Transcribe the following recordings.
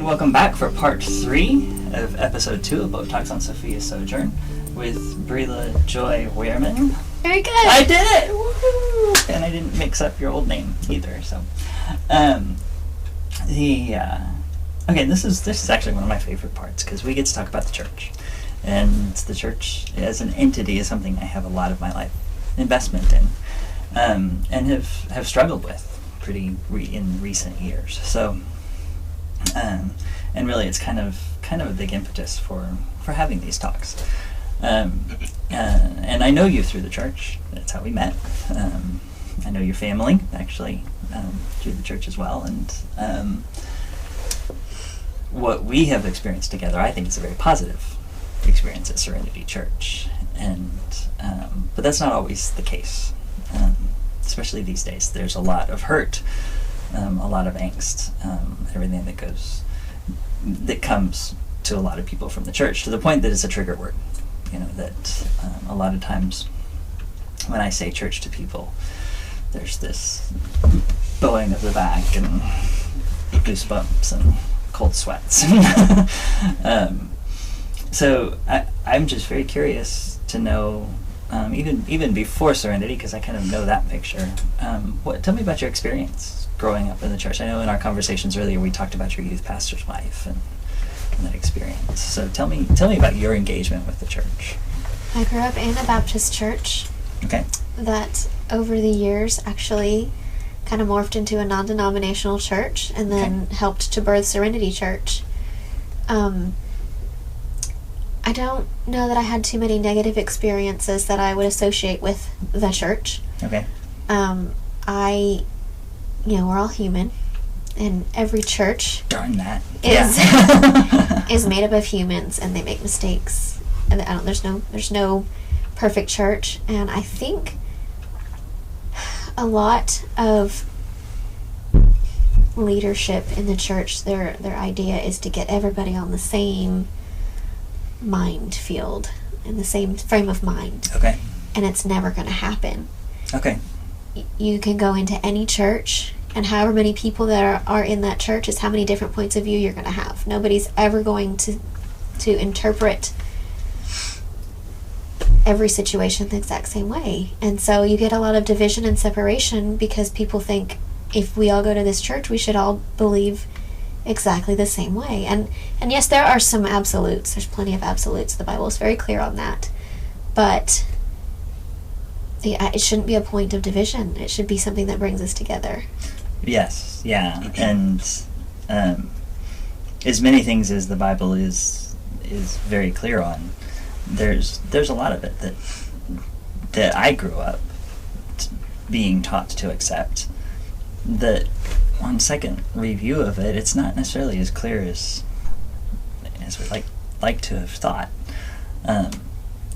And welcome back for part 3 of episode 2 of B.O.A.T Talks on Sophia's Sojourn with Brila Joy Wehrman. Very good. I did it! Woohoo! And I didn't mix up your old name either, so. Okay, this is actually one of my favorite parts because we get to talk about the church. And the church as an entity is something I have a lot of my life investment in, and have struggled with pretty in recent years. So, and really, it's kind of a big impetus for having these talks. And I know you through the church. That's how we met. I know your family actually through the church as well, and what we have experienced together, I think, is a very positive experience at Serenity Church, and but that's not always the case. Especially these days, there's a lot of hurt, a lot of angst, everything that comes to a lot of people from the church, to the point that it's a trigger word. You know, that a lot of times when I say church to people, there's this bowing of the back and goosebumps and cold sweats. So I'm just very curious to know, even before Serenity, because I kind of know that picture. Tell me about your experience growing up in the church. I know in our conversations earlier we talked about your youth pastor's wife and that experience. So tell me about your engagement with the church. I grew up in a Baptist church. Okay. That over the years actually kind of morphed into a non-denominational church, and then helped to birth Serenity Church. I don't know that I had too many negative experiences that I would associate with the church. Okay. We're all human, and every church is made up of humans, and they make mistakes. And there's no perfect church, and I think a lot of leadership in the church, their idea is to get everybody on the same mind field, in the same frame of mind. Okay. And it's never going to happen. Okay. You can go into any church, and however many people that are in that church is how many different points of view you're going to have. Nobody's ever going to interpret every situation the exact same way. And so you get a lot of division and separation because people think if we all go to this church, we should all believe exactly the same way. And yes, there are some absolutes. There's plenty of absolutes. The Bible is very clear on that. But it shouldn't be a point of division. It should be something that brings us together. Yes, yeah. And as many things as the Bible is very clear on, there's a lot of it that I grew up being taught to accept, that on second review of it, it's not necessarily as clear as we like to have thought.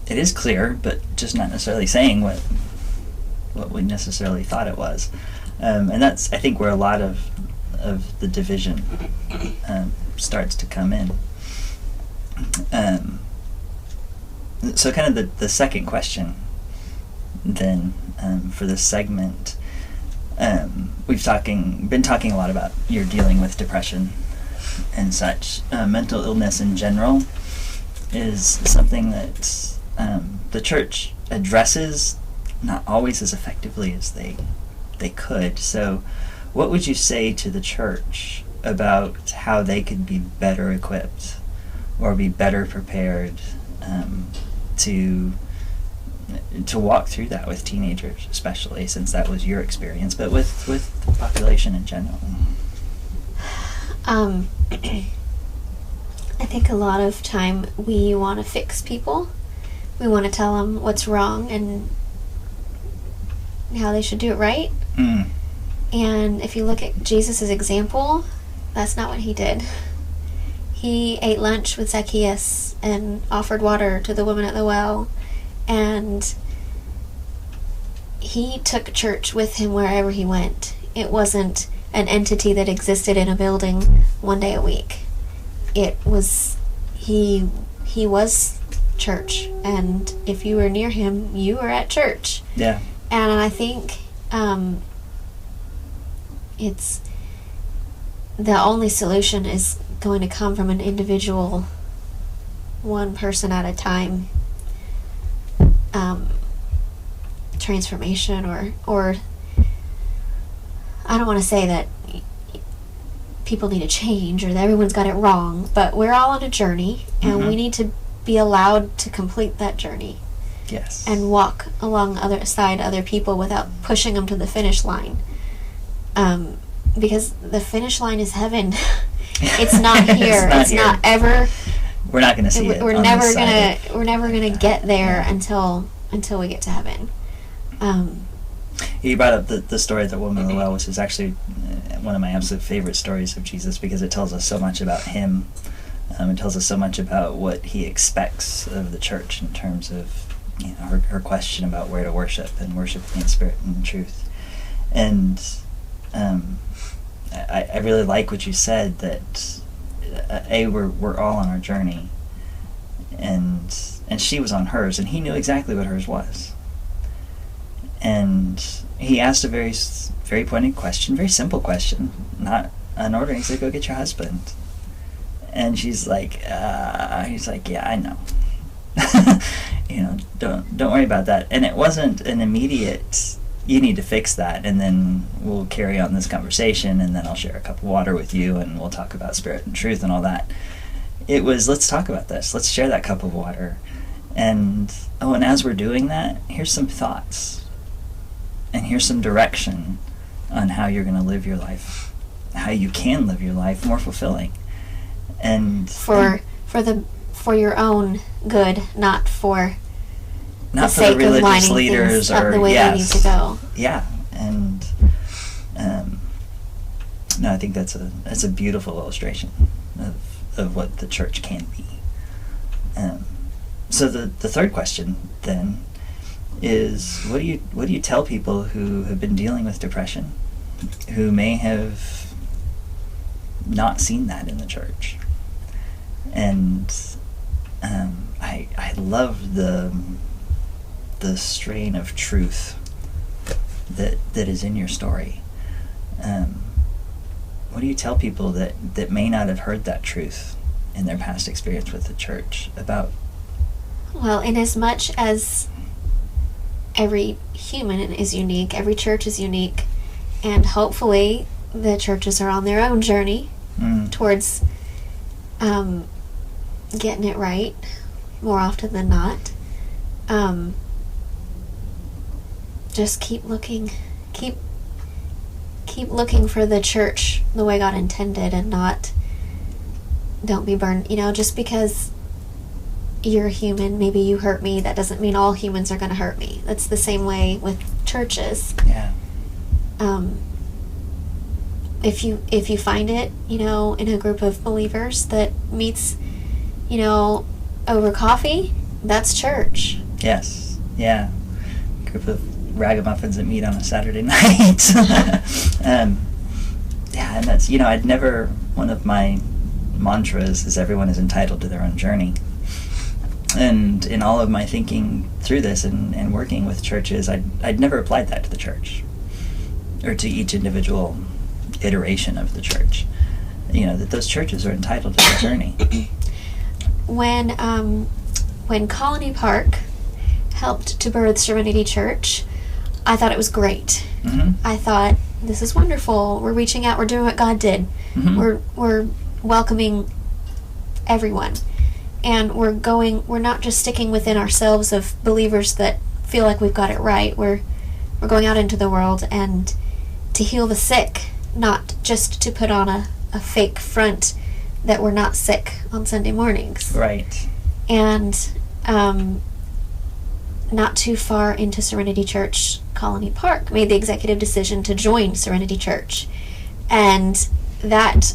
It is clear, but just not necessarily saying what we necessarily thought it was. And that's, I think, where a lot of the division starts to come in. So kind of the second question then for this segment, we've been talking a lot about your dealing with depression and such. Mental illness in general is something that the church addresses, not always as effectively as they could. So what would you say to the church about how they could be better equipped or be better prepared to walk through that with teenagers, especially since that was your experience, but with the population in general? I think a lot of time we want to fix people. We want to tell them what's wrong and how they should do it right. And if you look at Jesus' example, that's not what he did. He ate lunch with Zacchaeus and offered water to the woman at the well, and he took church with him wherever he went. It wasn't an entity that existed in a building one day a week. It was, he was church, and if you were near him, you were at church. Yeah. And I think it's the only solution is going to come from an individual, one person at a time transformation, or I don't want to say that people need to change or that everyone's got it wrong, but we're all on a journey, and we need to be allowed to complete that journey. Yes. And walk along other people without pushing them to the finish line. Because the finish line is heaven. It's not here. It's not ever. We're not going to see it. We're never gonna get there until we get to heaven. You brought up the story of the woman at the well, which is actually one of my absolute favorite stories of Jesus, because it tells us so much about him. It tells us so much about what he expects of the church in terms of her question about where to worship, and worshiping in spirit and in truth. And I really like what you said, that we're all on our journey, and she was on hers, and he knew exactly what hers was. And he asked a very, very pointed question, very simple question, not an order. He said, "Go get your husband." And she's like, he's like, "Yeah, I know." Don't worry about that. And it wasn't an immediate, you need to fix that, and then we'll carry on this conversation, and then I'll share a cup of water with you, and we'll talk about spirit and truth and all that. It was, let's talk about this. Let's share that cup of water. And as we're doing that, here's some thoughts. And here's some direction on how you're going to live your life, how you can live your life more fulfilling. And for your own good, not for the sake of religious lining leaders things or the way they need to go. Yeah, and no, I think that's a beautiful illustration of what the church can be. So the third question then is, what do you tell people who have been dealing with depression, who may have not seen that in the church? And I love the strain of truth that is in your story. What do you tell people that may not have heard that truth in their past experience with the church about? Well, in as much as every human is unique, every church is unique, and hopefully the churches are on their own journey towards getting it right more often than not. Just keep looking for the church the way God intended, and don't be burned. Just because you're a human, maybe you hurt me, that doesn't mean all humans are going to hurt me. That's the same way with churches. Yeah. If you find it, in a group of believers that meets, over coffee, that's church. Yes. Yeah. Group of ragamuffins that meet on a Saturday night. Yeah, and that's, one of my mantras is everyone is entitled to their own journey. And in all of my thinking through this and working with churches, I'd never applied that to the church, or to each individual iteration of the church. That those churches are entitled to their journey. When Colony Park helped to birth Serenity Church, I thought it was great. I thought, this is wonderful. We're reaching out. We're doing what God did. We're welcoming everyone. And we're not just sticking within ourselves of believers that feel like we've got it right. We're going out into the world and to heal the sick, not just to put on a fake front that we're not sick on Sunday mornings. Right. And not too far into Serenity Church, Colony Park made the executive decision to join Serenity Church. And that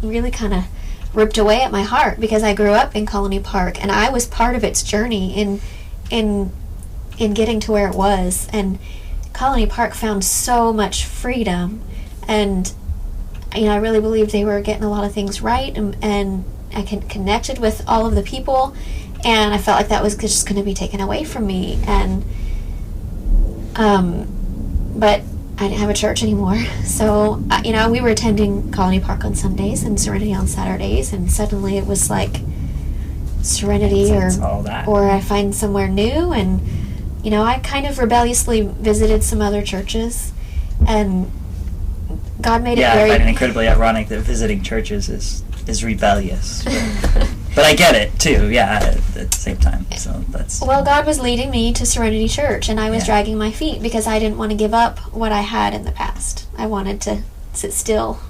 really kind of ripped away at my heart, because I grew up in Colony Park and I was part of its journey in getting to where it was. And Colony Park found so much freedom, and I really believed they were getting a lot of things right, and I connected with all of the people, and I felt like that was just going to be taken away from me. And but I didn't have a church anymore. So, we were attending Colony Park on Sundays and Serenity on Saturdays, and suddenly it was like Serenity or I find somewhere new. And, I kind of rebelliously visited some other churches, and God made it very... Yeah, I find it incredibly ironic that visiting churches is rebellious. But I get it, too, at the same time. So that's... Well, God was leading me to Serenity Church, and I was dragging my feet because I didn't want to give up what I had in the past. I wanted to sit still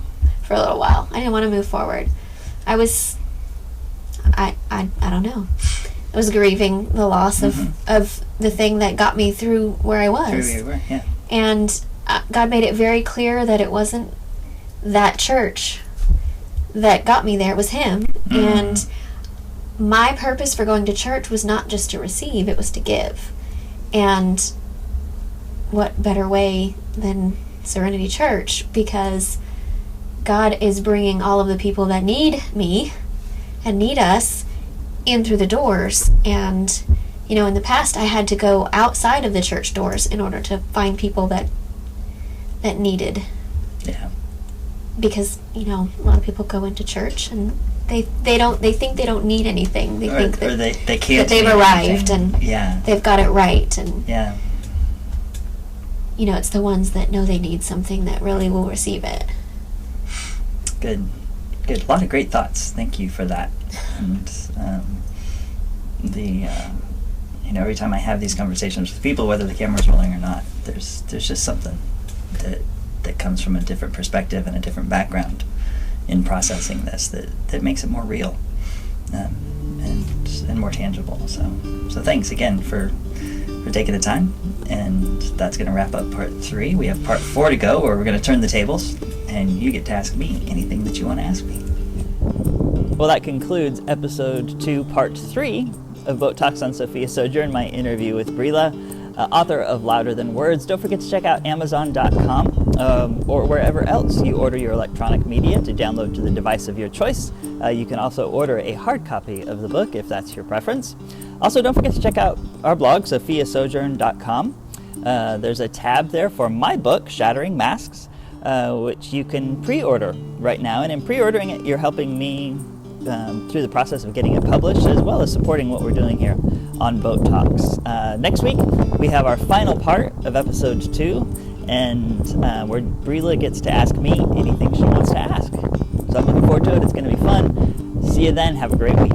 for a little while. I didn't want to move forward. I don't know. I was grieving the loss of the thing that got me through where I was. Through where you were, yeah. And God made it very clear that it wasn't that church that got me there. It was Him. And my purpose for going to church was not just to receive, it was to give. And what better way than Serenity Church? Because God is bringing all of the people that need me and need us in through the doors. And, in the past I had to go outside of the church doors in order to find people that needed. Yeah. Because, a lot of people go into church and they think they don't need anything. They think that they can't. That they've arrived anything. And they've got it right. And it's the ones that know they need something that really will receive it. Good. A lot of great thoughts. Thank you for that. And every time I have these conversations with people, whether the camera's rolling or not, there's just something that comes from a different perspective and a different background in processing this that makes it more real and more tangible. So thanks again for taking the time, and that's going to wrap up part 3. We have part 4 to go, where we're going to turn the tables, and you get to ask me anything that you want to ask me. Well, that concludes episode 2, part 3 of Boat Talks on Sophia Sojourn, my interview with Brila, author of Louder Than Words. Don't forget to check out Amazon.com or wherever else you order your electronic media to download to the device of your choice. You can also order a hard copy of the book if that's your preference. Also, don't forget to check out our blog, sophiasojourn.com. There's a tab there for my book, Shattering Masks, which you can pre-order right now. And in pre-ordering it, you're helping me through the process of getting it published, as well as supporting what we're doing here on Boat Talks. Next week, we have our final part of episode 2, and where Brila gets to ask me anything she wants to ask. So I'm looking forward to it. It's going to be fun. See you then. Have a great week.